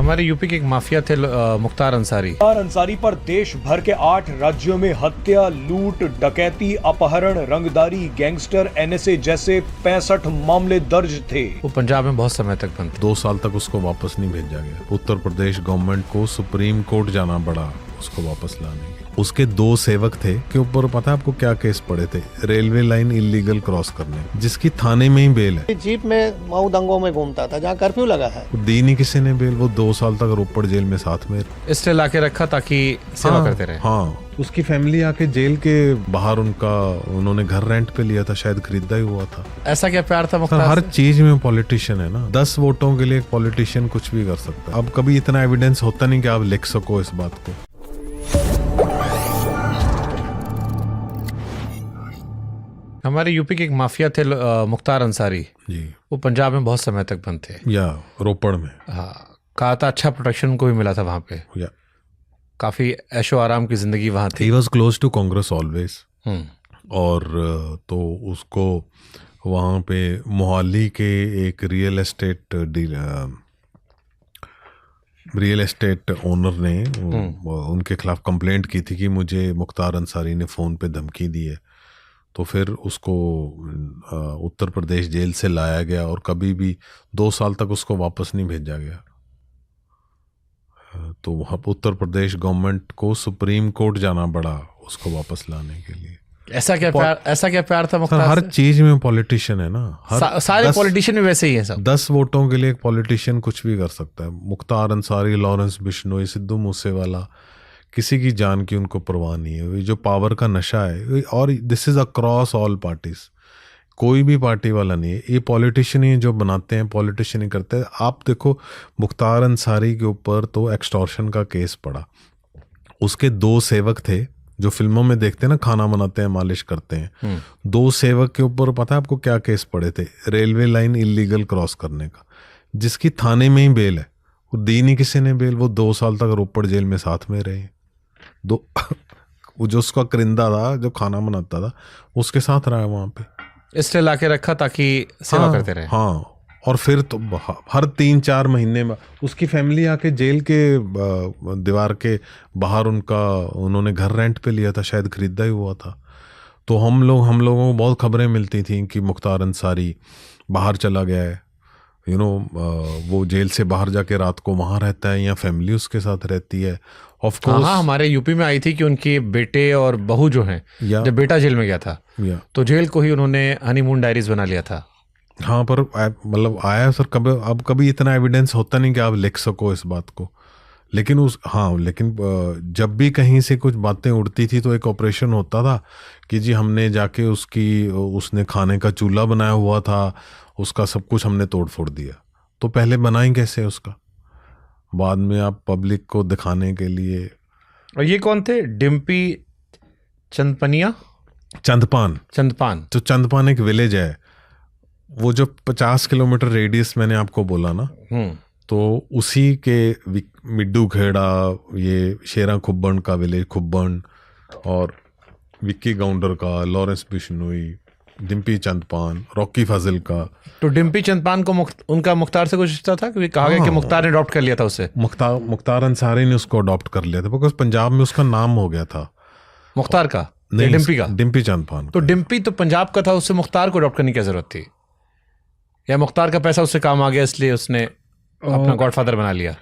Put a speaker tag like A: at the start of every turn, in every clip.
A: हमारे यूपी के एक माफिया थे मुख्तार अंसारी।
B: मुख्तार अंसारी पर देश भर के 8 राज्यों में हत्या, लूट, डकैती, अपहरण, रंगदारी, गैंगस्टर, एनएसए जैसे 65 मामले दर्ज थे।
A: वो पंजाब में बहुत समय तक बंद थे।
C: 2 साल तक उसको वापस नहीं भेजा गया। उत्तर प्रदेश गवर्नमेंट को सुप्रीम कोर्ट जाना पड़ा उसको वापस लाने के। उसके 2 सेवक थे के ऊपर पता है आपको क्या केस पड़े थे? रेलवे लाइन इलीगल क्रॉस करने, जिसकी थाने में ही बेल है।
D: जीप में मऊ दंगों में घूमता था जहाँ कर्फ्यू लगा है।
C: दी नहीं किसी ने बेल। वो 2 साल तक रोपड़ जेल में साथ में
A: इसलिए लाके रखा ताकि सेवा करते रहे।
C: हाँ, उसकी फैमिली आके जेल के बाहर उन्होंने घर रेंट पे लिया था, शायद खरीदा ही हुआ था।
A: ऐसा क्या प्यार था मुख्तार?
C: हर चीज में पॉलिटिशियन है ना। 10 वोटों के लिए एक पॉलिटिशियन कुछ भी कर सकता है। अब कभी इतना एविडेंस होता नहीं कि आप लिख सको इस बात को।
A: हमारे यूपी के एक माफिया थे मुख्तार अंसारी
C: जी।
A: वो पंजाब में बहुत समय तक बंद थे।
C: या रोपड़ में।
A: हाँ, कहा था अच्छा प्रोटेक्शन उनको भी मिला था वहाँ पे।
C: या
A: काफी ऐशो आराम की जिंदगी वहाँ थी।
C: He was close to Congress always. और तो उसको वहाँ पे मोहाली के एक रियल एस्टेट ओनर ने उनके खिलाफ कंप्लेंट की थी कि मुझे मुख्तार अंसारी ने फ़ोन पे धमकी दी है। तो फिर उसको उत्तर प्रदेश जेल से लाया गया और कभी भी 2 साल तक उसको वापस नहीं भेजा गया। तो वहाँ उत्तर प्रदेश गवर्नमेंट को सुप्रीम कोर्ट जाना पड़ा उसको वापस लाने के लिए।
A: ऐसा क्या प्यार था मुख्तार?
C: हर चीज में पॉलिटिशियन है ना।
A: सारे पॉलिटिशियन भी वैसे ही हैं सब।
C: 10 वोटों के लिए एक पॉलिटिशियन कुछ भी कर सकता है। मुख्तार अंसारी, लॉरेंस बिश्नोई, सिद्धू मूसेवाला, किसी की जान की उनको परवाह नहीं है। जो पावर का नशा है, और this is across all parties, कोई भी पार्टी वाला नहीं है। ये पॉलिटिशियन ही जो बनाते हैं, पॉलिटिशियन ही करते हैं। आप देखो मुख्तार अंसारी के ऊपर तो एक्सटॉर्शन का केस पड़ा। उसके 2 सेवक थे जो फिल्मों में देखते हैं ना, खाना बनाते हैं, मालिश करते हैं। 2 सेवक के ऊपर पता है आपको क्या केस पड़े थे? रेलवे लाइन इलीगल क्रॉस करने का, जिसकी थाने में ही बेल है। वो दी नहीं किसी ने बेल। वो 2 साल तक रोपड़ जेल में साथ में रहे। वो जो उसका करिंदा था, जो खाना बनाता था, उसके साथ रहा वहां पे।
A: इसलिए लाके रखा ताकि सेवा करते रहे।
C: हाँ, और फिर तो हर 3-4 महीने में उसकी फैमिली आके जेल के दीवार के बाहर उन्होंने घर रेंट पे लिया था, शायद खरीदा ही हुआ था। तो हम लोगों को बहुत खबरें मिलती थी कि मुख्तार अंसारी बाहर चला गया है। वो जेल से बाहर जाके रात को वहाँ रहता है या फैमिली उसके साथ रहती है। ऑफ कोर्स
A: हाँ, हमारे यूपी में आई थी कि उनके बेटे और बहू जो हैं, जब बेटा जेल में गया था तो जेल को ही उन्होंने हनीमून डायरीज बना लिया था।
C: हाँ, पर मतलब आया सर कभी इतना एविडेंस होता नहीं कि आप लिख सको इस बात को। लेकिन जब भी कहीं से कुछ बातें उड़ती थी तो एक ऑपरेशन होता था कि जी हमने जाके उसने खाने का चूल्हा बनाया हुआ था, उसका सब कुछ हमने तोड़ फोड़ दिया। तो पहले बनाई कैसे उसका, बाद में आप पब्लिक को दिखाने के लिए।
A: और ये कौन थे? डिम्पी चंदपान।
C: तो चंदपान एक विलेज है, वो जो 50 किलोमीटर रेडियस मैंने आपको बोला ना, तो उसी के मिड्डू खेड़ा, ये शेरा खुब्बन का विलेज खुब्बन, और विक्की गाउंडर का, लॉरेंस बिश्नोई, डिम्पी चंदपान, रॉकी फाजिल का।
A: तो डिम्पी चंदपान को उनका मुख्तार से कुछ रिश्ता था? क्योंकि कहा गया कि मुख्तार ने अडॉप्ट कर लिया था उसे।
C: मुख्तार अंसारी ने उसको अडॉप्ट कर लिया था, बिकॉज पंजाब में उसका नाम हो गया था।
A: मुख्तार का
C: नहीं,
A: डिम्पी का?
C: डिम्पी चंदपान।
A: तो डिम्पी तो पंजाब का था, उससे मुख्तार को अडॉप्ट करने की जरूरत थी, या मुख्तार का पैसा उससे काम आ गया इसलिए उसने अपना गॉडफादर बना लिया?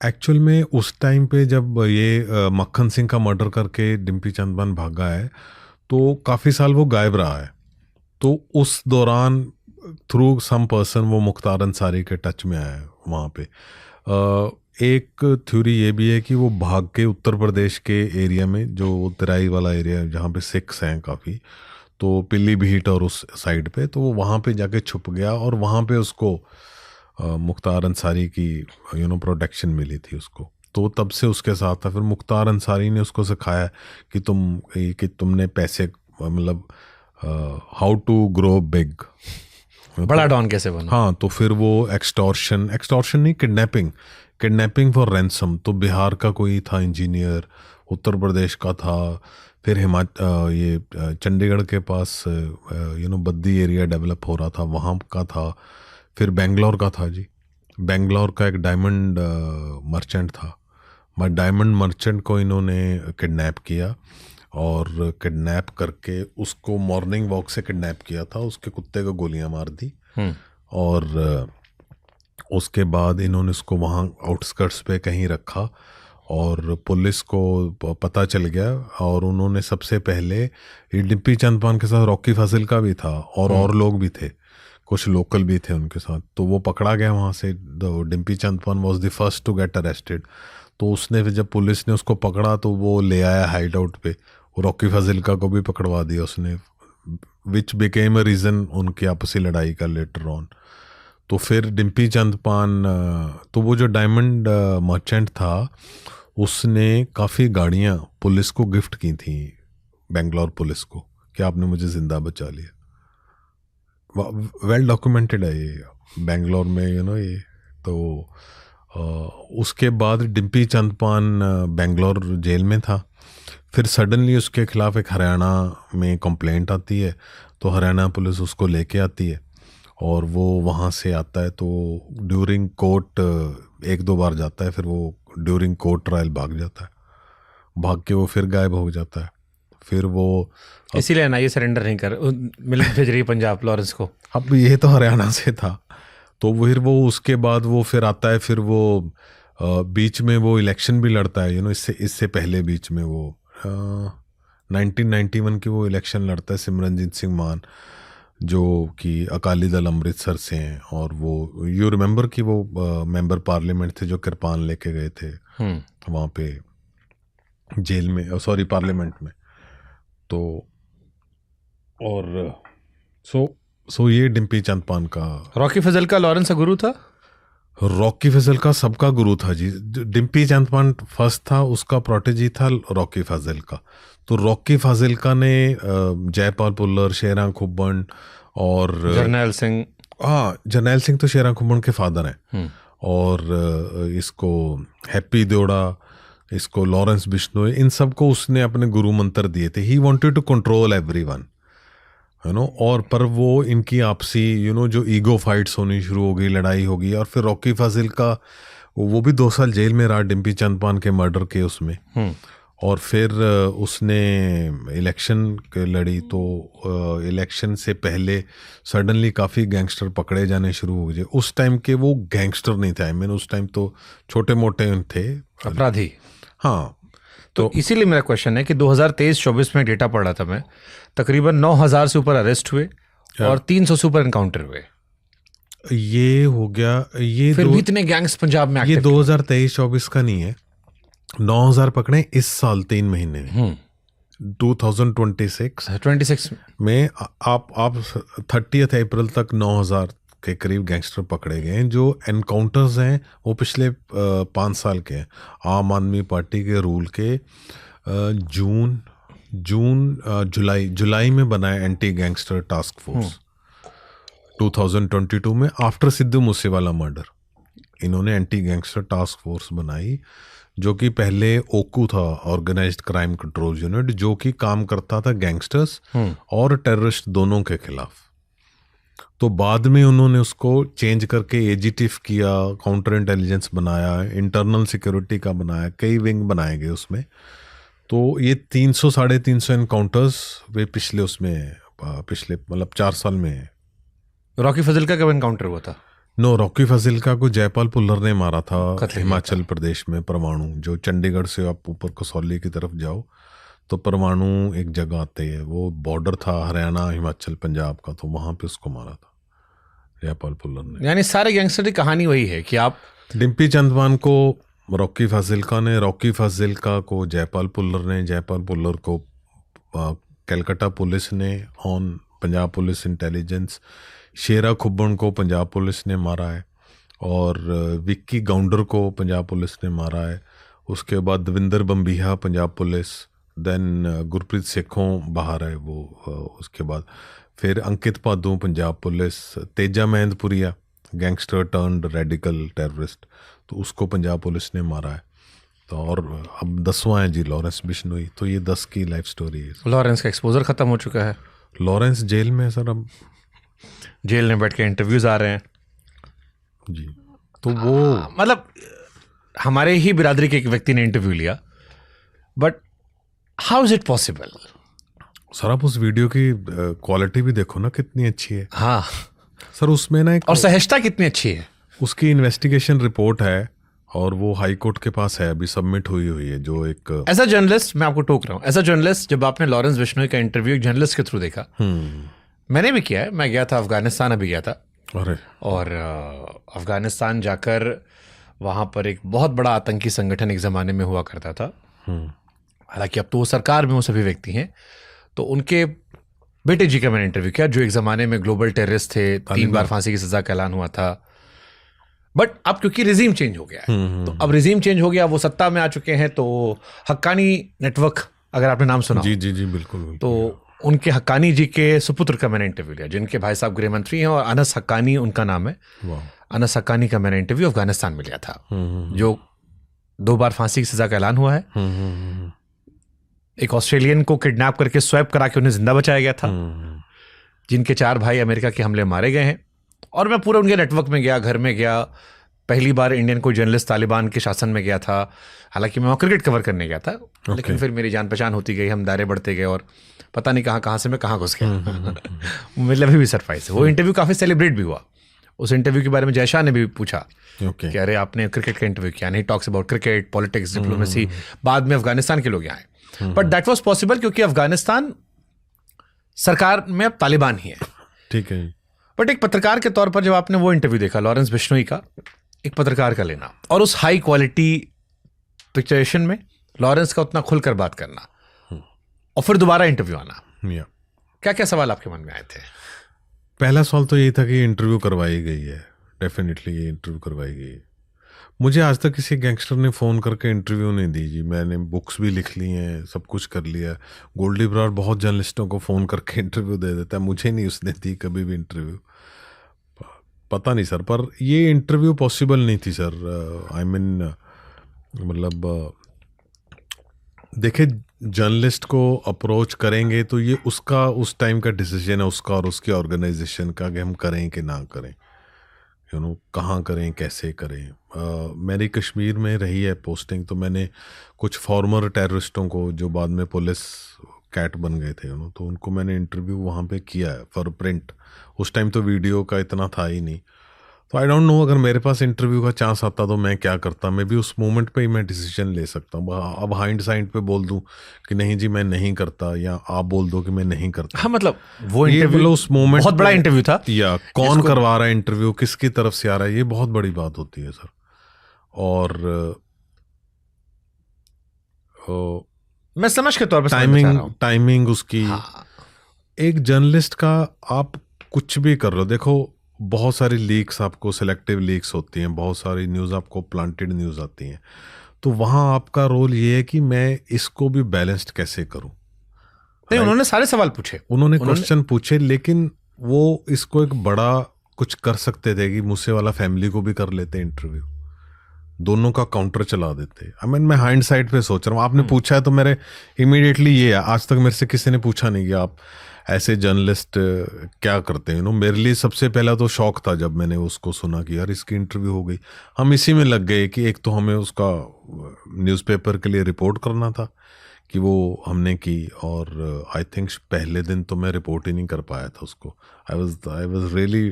C: एक्चुअल में उस टाइम पे जब ये मक्खन सिंह का मर्डर करके डिम्पी चंदपान भागा है, तो काफ़ी साल वो गायब रहा है। तो उस दौरान थ्रू सम पर्सन वो मुख्तार अंसारी के टच में आया है वहाँ पे। एक थ्योरी ये भी है कि वो भाग के उत्तर प्रदेश के एरिया में, जो तराई वाला एरिया है जहाँ पे सिख्स हैं काफ़ी, तो पीलीभीत और उस साइड पे, तो वो वहाँ पे जाके छुप गया और वहाँ पे उसको मुख्तार अंसारी की प्रोटेक्शन मिली थी उसको। तो तब से उसके साथ था। फिर मुख्तार अंसारी ने उसको सिखाया कि तुमने पैसे, मतलब हाउ टू ग्रो बिग,
A: बड़ा डॉन कैसे बना।
C: हाँ, तो फिर वो एक्सटॉर्शन नहीं, किडनैपिंग फॉर रैंसम। तो बिहार का कोई था इंजीनियर, उत्तर प्रदेश का था, फिर ये चंडीगढ़ के पास बद्दी एरिया डेवलप हो रहा था, वहाँ का था, फिर बेंगलोर का था जी। बेंगलोर का एक डायमंड मर्चेंट था। डायमंड मर्चेंट को इन्होंने किडनैप किया और किडनैप करके उसको मॉर्निंग वॉक से किडनैप किया था, उसके कुत्ते को गोलियां मार दी और उसके बाद इन्होंने उसको वहाँ आउटस्कर्ट्स पे कहीं रखा और पुलिस को पता चल गया और उन्होंने सबसे पहले ये डिम्पी चंदपान के साथ रॉकी फाजिल्का भी था और लोग भी थे, कुछ लोकल भी थे उनके साथ। तो वो पकड़ा गया वहाँ से। Dimpy Chandpan was the first to get arrested. तो उसने फिर जब पुलिस ने उसको पकड़ा तो वो ले आया हाइड आउट पे, रॉकी फाजिल्का को भी पकड़वा दिया उसने, विच बिकेम अ रीज़न उनकी आपसी लड़ाई का लेटर ऑन। तो फिर डिम्पी चंदपान, तो वो जो डायमंड मर्चेंट था उसने काफ़ी गाड़ियाँ पुलिस को गिफ्ट की थी, बेंगलोर पुलिस को, कि आपने मुझे ज़िंदा बचा लिया। वेल डॉक्यूमेंटेड है ये बेंगलोर में, ये। तो उसके बाद डिम्पी चंदपान बेंगलोर जेल में था। फिर सडनली उसके खिलाफ एक हरियाणा में कंप्लेंट आती है, तो हरियाणा पुलिस उसको लेके आती है और वो वहाँ से आता है। तो ड्यूरिंग कोर्ट 1-2 बार जाता है, फिर वो ड्यूरिंग कोर्ट ट्रायल भाग जाता है, भाग के वो फिर गायब हो जाता है। फिर वो
A: इसीलिए ना ये सरेंडर नहीं कर मिल भेज रही पंजाब लॉरेंस को।
C: अब ये तो हरियाणा से था। तो फिर वो उसके बाद वो फिर आता है, फिर वो बीच में वो इलेक्शन भी लड़ता है, इससे पहले बीच में वो 1991 की वो इलेक्शन लड़ता है सिमरनजीत सिंह मान, जो कि अकाली दल अमृतसर से हैं। और वो यू रिमेंबर कि वो मेंबर पार्लियामेंट थे जो कृपान लेके गए थे वहाँ पे जेल में, सॉरी पार्लियामेंट में। तो और सो ये डिम्पी चंदपान का।
A: रॉकी फजल का लॉरेंस का गुरु था।
C: रॉकी फजल का सबका गुरु था जी। डिम्पी चंदपान फर्स्ट था, उसका प्रोटेजी था रॉकी फजल का। तो रॉकी फजल का ने जयपाल पुल्लर, शेरां खुब्बन और
A: जरनैल सिंह,
C: हाँ जरनैल सिंह तो शेरां खुब्बन के फादर हैं, और इसको हैप्पी देओड़ा, इसको लॉरेंस बिश्नोई, इन सबको उसने अपने गुरु मंत्र दिए थे। He wanted to control everyone, और पर वो इनकी आपसी जो ईगो फाइट्स होनी शुरू हो गई, लड़ाई होगी। और फिर रॉकी फाजिल का वो भी 2 साल जेल में रहा डिम्पी चंदपान के मर्डर के उसमें। और फिर उसने इलेक्शन लड़ी, तो इलेक्शन से पहले सडनली काफ़ी गैंगस्टर पकड़े जाने शुरू हो गए। उस टाइम के वो गैंगस्टर नहीं थे, उस टाइम तो छोटे मोटे थे
A: अपराधी।
C: हाँ।
A: तो इसीलिए मेरा क्वेश्चन है कि 2023-24 में डेटा पढ़ रहा था मैं, तकरीबन 9,000 से ऊपर अरेस्ट हुए और 300 से ऊपर एनकाउंटर हुए।
C: ये हो गया, ये
A: फिर भी इतने गैंग्स पंजाब में
C: ये 2023-24 का नहीं है। 9,000 पकड़े इस साल 3 महीने में, 2026 में। आप 30 अप्रैल तक 9,000 के करीब गैंगस्टर पकड़े गए हैं। जो एनकाउंटर्स हैं वो पिछले 5 साल के हैं। आम आदमी पार्टी के रूल के जुलाई में बनाया एंटी गैंगस्टर टास्क फोर्स 2022 में, आफ्टर सिद्धू मूसेवाला मर्डर। इन्होंने एंटी गैंगस्टर टास्क फोर्स बनाई, जो कि पहले ओकू था, ऑर्गेनाइज्ड क्राइम कंट्रोल यूनिट, जो कि काम करता था गैंगस्टर्स और टेररिस्ट दोनों के खिलाफ। तो बाद में उन्होंने उसको चेंज करके एजीटिफ किया, काउंटर इंटेलिजेंस बनाया, इंटरनल सिक्योरिटी का बनाया, कई विंग बनाए गए उसमें। तो ये 300-350 एनकाउंटर्स वे पिछले मतलब 4 साल में है।
A: रॉकी फजल का कब एनकाउंटर हुआ था?
C: रॉकी फजिल्का को जयपाल पुल्लर ने मारा था हिमाचल प्रदेश में, परवाणु। जो चंडीगढ़ से आप ऊपर कसौली की तरफ जाओ तो परवाणु एक जगह आते है, वो बॉर्डर था हरियाणा, हिमाचल, पंजाब का। तो वहाँ पे उसको मारा था जयपाल पुल्लर ने।
A: यानी सारे गैंगस्टर की कहानी वही है कि आप
C: डिम्पी चंदपान को रॉकी फाजिल्का ने, रॉकी फाजिल्का को जयपाल पुल्लर ने, जयपाल पुल्लर को कलकत्ता पुलिस ने ऑन पंजाब पुलिस इंटेलिजेंस, शेरा खुब्बन को पंजाब पुलिस ने मारा है, और विक्की गाउंडर को पंजाब पुलिस ने मारा है। उसके बाद दविंदर बम्बीहा पंजाब पुलिस, देन गुरप्रीत सेखों बाहर है वो, उसके बाद फिर Ankit Padu Punjab police, Teja Mahandpuria gangster turned radical terrorist, तो उसको पंजाब पुलिस ने मारा है। तो और अब 10वां है जी लॉरेंस बिश्नोई। तो ये 10 की लाइफ स्टोरी है।
A: लॉरेंस का एक्सपोजर खत्म हो चुका है।
C: लॉरेंस जेल में सर, अब
A: जेल में बैठ के इंटरव्यूज आ रहे हैं
C: जी। तो वो
A: मतलब हमारे ही बिरादरी के एक व्यक्ति ने इंटरव्यू लिया, but how is it possible?
C: Sir आप उस वीडियो की क्वालिटी भी देखो ना कितनी अच्छी है।
A: हाँ,
C: सर उसमें ना एक
A: और सहजता कितनी अच्छी है।
C: उसकी इन्वेस्टिगेशन रिपोर्ट है और वो हाई कोर्ट के पास है, अभी सबमिट हुई है, जो एक
A: एज अ जर्नलिस्ट मैं आपको टोक रहा हूँ, एज अ जर्नलिस्ट जब आपने लॉरेंस बिश्नोई का इंटरव्यू एक जर्नलिस्ट के थ्रू देखा, मैंने भी किया है, मैं गया था अफगानिस्तान, अभी गया था,
C: अरे
A: और अफगानिस्तान जाकर वहाँ पर एक बहुत बड़ा आतंकी संगठन एक ज़माने में हुआ करता था, हालांकि अब तो वो सरकार में वो सभी व्यक्ति हैं, तो उनके बेटे जी का मैंने इंटरव्यू किया जो एक ज़माने में ग्लोबल टेररिस्ट थे, 3 बार फांसी की सज़ा का ऐलान हुआ था, बट अब क्योंकि रिजीम चेंज हो गया है, तो अब रिजीम चेंज हो गया, वो सत्ता में आ चुके हैं, तो हक्कानी नेटवर्क अगर आपने नाम सुना,
C: जी जी जी बिल्कुल, बिल्कुल।
A: तो उनके हक्कानी जी के सुपुत्र का मैंने इंटरव्यू लिया, जिनके भाई साहब गृह मंत्री हैं, और अनस हक्कानी उनका नाम है। अनस हक्कानी का मैंने इंटरव्यू अफगानिस्तान में लिया था, जो 2 बार फांसी की सजा का ऐलान हुआ है। एक ऑस्ट्रेलियन को किडनैप करके स्वैप करा के उन्हें जिंदा बचाया गया था, जिनके 4 भाई अमेरिका के हमले मारे गए हैं, और मैं पूरा उनके नेटवर्क में गया, घर में गया, पहली बार इंडियन कोई जर्नलिस्ट तालिबान के शासन में गया था, हालांकि मैं वहाँ क्रिकेट कवर करने गया था, लेकिन फिर मेरी जान पहचान होती गई, हम दायरे बढ़ते गए, और पता नहीं कहाँ से मैं कहाँ घुस गया। मतलब अभी भी सरप्राइज है। वो इंटरव्यू काफ़ी सेलिब्रेट भी हुआ। उस इंटरव्यू के बारे में जयशाह ने भी पूछा कि अरे आपने क्रिकेट का इंटरव्यू किया, नहीं talks about cricket, politics, diplomacy, बाद में अफगानिस्तान के लोग आए, बट दैट वाज पॉसिबल क्योंकि अफगानिस्तान सरकार में अब तालिबान ही है।
C: ठीक है।
A: बट एक पत्रकार के तौर पर जब आपने वो इंटरव्यू देखा लॉरेंस बिश्नोई का, एक पत्रकार का लेना, और उस हाई क्वालिटी पिक्चरेशन में लॉरेंस का उतना खुलकर बात करना, और फिर दोबारा इंटरव्यू आना, क्या क्या सवाल आपके मन में आए थे?
C: पहला सवाल तो यही था कि इंटरव्यू करवाई गई है, डेफिनेटली ये इंटरव्यू करवाई गई है। मुझे आज तक किसी गैंगस्टर ने फ़ोन करके इंटरव्यू नहीं दी जी, मैंने बुक्स भी लिख ली हैं, सब कुछ कर लिया। गोल्डी बराड़ बहुत जर्नलिस्टों को फ़ोन करके इंटरव्यू दे देता है, मुझे नहीं उसने दी कभी भी इंटरव्यू, पता नहीं सर, पर ये इंटरव्यू पॉसिबल नहीं थी सर। आई मीन मतलब देखिए, जर्नलिस्ट को अप्रोच करेंगे तो ये उसका उस टाइम का डिसीजन है, उसका और उसकी ऑर्गेनाइजेशन का, कि हम करें कि ना करें, यू नो, कहाँ करें, कैसे करें। मेरी कश्मीर में रही है पोस्टिंग, तो मैंने कुछ फॉर्मर टेररिस्टों को जो बाद में पुलिस कैट बन गए थे, यू नो, तो उनको मैंने इंटरव्यू वहाँ पे किया है फॉर प्रिंट। उस टाइम तो वीडियो का इतना था ही नहीं, तो आई डोंट नो अगर मेरे पास इंटरव्यू का चांस आता तो मैं क्या करता। मैं भी उस मोमेंट पे ही मैं डिसीजन ले सकता हूँ। अब हाइंड साइड पे बोल दूँ कि नहीं जी मैं नहीं करता, या आप बोल दो कि मैं नहीं करता।
A: हाँ, मतलब वो इंटरव्यू
C: उस मोमेंट
A: बहुत बड़ा इंटरव्यू था,
C: या कौन करवा रहा है इंटरव्यू, किसकी तरफ से आ रहा है, ये बहुत बड़ी बात होती है सर। और
A: मैं समझ के तौर पर
C: टाइमिंग उसकी,
A: हाँ।
C: एक जर्नलिस्ट का आप कुछ भी कर लो, देखो बहुत सारी लीक्स आपको, सिलेक्टिव लीक्स होती हैं, बहुत सारी न्यूज़ आपको प्लांटेड न्यूज़ आती हैं, तो वहाँ आपका रोल ये है कि मैं इसको भी बैलेंस्ड कैसे करूँ।
A: नहीं, उन्होंने सारे सवाल पूछे,
C: उन्होंने क्वेश्चन पूछे, लेकिन वो इसको एक बड़ा कुछ कर सकते थे कि मूसे वाला फैमिली को भी कर लेते इंटरव्यू, दोनों का काउंटर चला देते। आई मीन मैं हाइंड साइड पे सोच रहा हूँ, आपने पूछा है तो मेरे इमीडिएटली ये है, आज तक मेरे से किसी ने पूछा नहीं कि आप ऐसे जर्नलिस्ट क्या करते हैं। मेरे लिए सबसे पहला तो शौक था जब मैंने उसको सुना कि यार इसकी इंटरव्यू हो गई। हम इसी में लग गए कि एक तो हमें उसका न्यूज़पेपर के लिए रिपोर्ट करना था कि वो हमने की, और आई थिंक पहले दिन तो मैं रिपोर्ट ही नहीं कर पाया था उसको। I was really,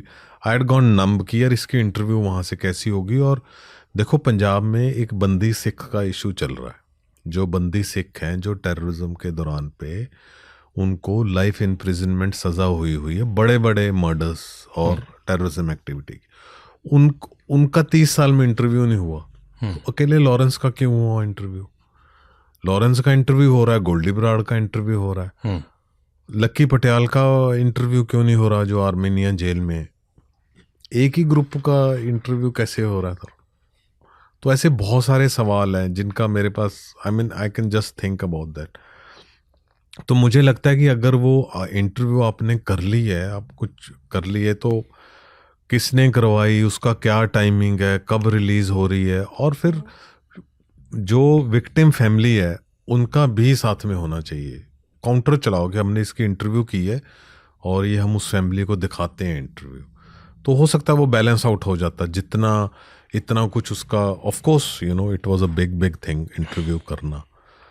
C: I had gone numb कि यार इसकी इंटरव्यू वहाँ से कैसी होगी। और देखो पंजाब में एक बंदी सिख का इशू चल रहा है, जो बंदी सिख हैं जो टेररिज्म के दौरान पे उनको लाइफ इम्प्रिजनमेंट सज़ा हुई है, बड़े बड़े मर्डर्स और टेररिज्म एक्टिविटी, उनका 30 साल में इंटरव्यू नहीं हुआ। तो अकेले लॉरेंस का क्यों हुआ इंटरव्यू? लॉरेंस का इंटरव्यू हो रहा है, गोल्डी बराड़ का इंटरव्यू हो रहा है, लक्की पटियाल का इंटरव्यू क्यों नहीं हो रहा जो आर्मेनिया जेल में? एक ही ग्रुप का इंटरव्यू कैसे हो रहा था? तो ऐसे बहुत सारे सवाल हैं जिनका मेरे पास, I mean I can just think about that. तो मुझे लगता है कि अगर वो इंटरव्यू आपने कर ली है, आप कुछ कर ली है, तो किसने करवाई, उसका क्या टाइमिंग है, कब रिलीज हो रही है, और फिर जो विक्टिम फैमिली है उनका भी साथ में होना चाहिए। काउंटर चलाओ कि हमने इसकी इंटरव्यू की है और ये हम उस फैमिली को दिखाते हैं इंटरव्यू, तो हो सकता है वो बैलेंस आउट हो जाता। जितना इतना कुछ उसका of course you know it was a big thing interview करना,